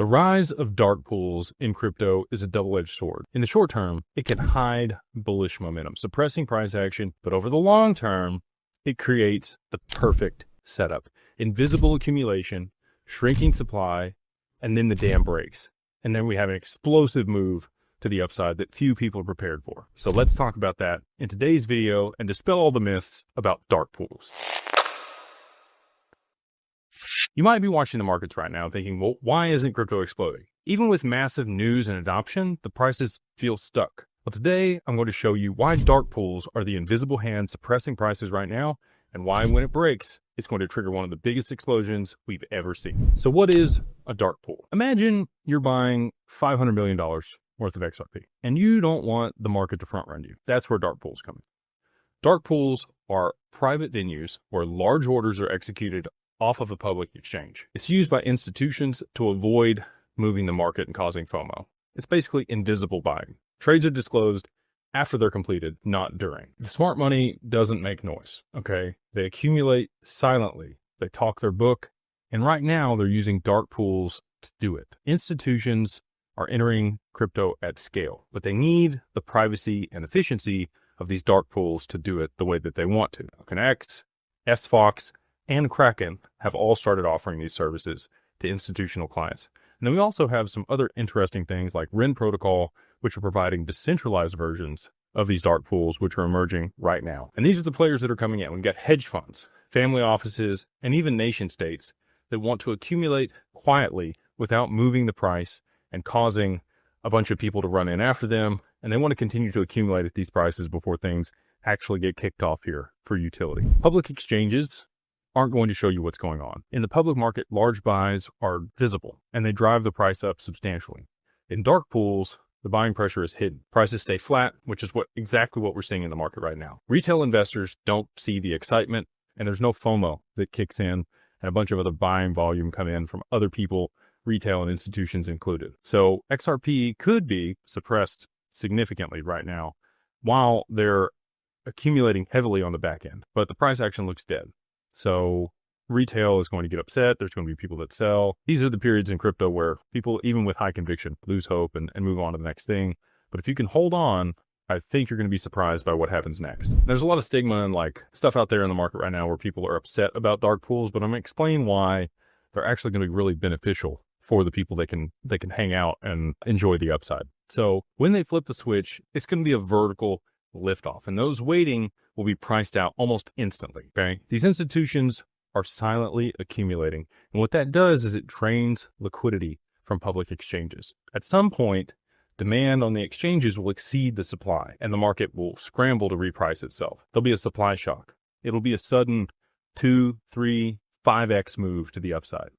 The rise of dark pools in crypto is a double-edged sword. In the short term, it can hide bullish momentum, suppressing price action, but over the long term, it creates the perfect setup. Invisible accumulation, shrinking supply, and then the dam breaks. And then we have an explosive move to the upside that few people are prepared for. So let's talk about that in today's video and dispel all the myths about dark pools. You might be watching the markets right now thinking, well, why isn't crypto exploding? Even with massive news and adoption, the prices feel stuck. Well, today I'm going to show you why dark pools are the invisible hand suppressing prices right now, and why when it breaks, it's going to trigger one of the biggest explosions we've ever seen. So what is a dark pool? Imagine you're buying $500 million worth of XRP, and you don't want the market to front run you. That's where dark pools come in. Dark pools are private venues where large orders are executed off of a public exchange. It's used by institutions to avoid moving the market and causing FOMO. It's basically invisible buying. Trades are disclosed after they're completed, not during. The smart money doesn't make noise, okay? They accumulate silently. They talk their book, and right now they're using dark pools to do it. Institutions are entering crypto at scale, but they need the privacy and efficiency of these dark pools to do it the way that they want to. Connect, SFOX, and Kraken have all started offering these services to institutional clients. And then we also have some other interesting things like REN protocol, which are providing decentralized versions of these dark pools, which are emerging right now. And these are the players that are coming in. We've got hedge funds, family offices, and even nation states that want to accumulate quietly without moving the price and causing a bunch of people to run in after them. And they want to continue to accumulate at these prices before things actually get kicked off here for utility. Public exchanges aren't going to show you what's going on. In the public market, large buys are visible and they drive the price up substantially. In dark pools, the buying pressure is hidden. Prices stay flat, which is exactly what we're seeing in the market right now. Retail investors don't see the excitement, and there's no FOMO that kicks in, and a bunch of other buying volume come in from other people, retail and institutions included. So XRP could be suppressed significantly right now while they're accumulating heavily on the back end, but the price action looks dead. So retail is going to get upset. There's going to be people that sell. These are the periods in crypto where people, even with high conviction, lose hope and move on to the next thing. But if you can hold on, I think you're going to be surprised by what happens next. There's a lot of stigma and like stuff out there in the market right now where people are upset about dark pools, but I'm going to explain why they're actually going to be really beneficial for the people that can hang out and enjoy the upside. So when they flip the switch, it's going to be a vertical liftoff, and those waiting will be priced out almost instantly, okay? These institutions are silently accumulating, and what that does is it drains liquidity from public exchanges. At some point, demand on the exchanges will exceed the supply, and the market will scramble to reprice itself. There'll be a supply shock. It'll be a sudden 2, 3, 5x move to the upside.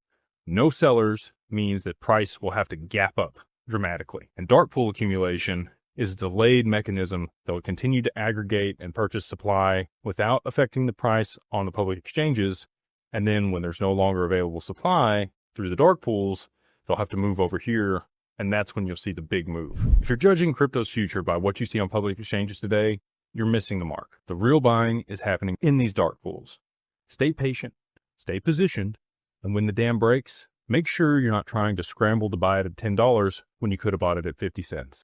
No sellers means that price will have to gap up dramatically, and dark pool accumulation is a delayed mechanism that will continue to aggregate and purchase supply without affecting the price on the public exchanges. And then when there's no longer available supply through the dark pools, they'll have to move over here. And that's when you'll see the big move. If you're judging crypto's future by what you see on public exchanges today, you're missing the mark. The real buying is happening in these dark pools. Stay patient, stay positioned, and when the dam breaks, make sure you're not trying to scramble to buy it at $10 when you could have bought it at 50 cents.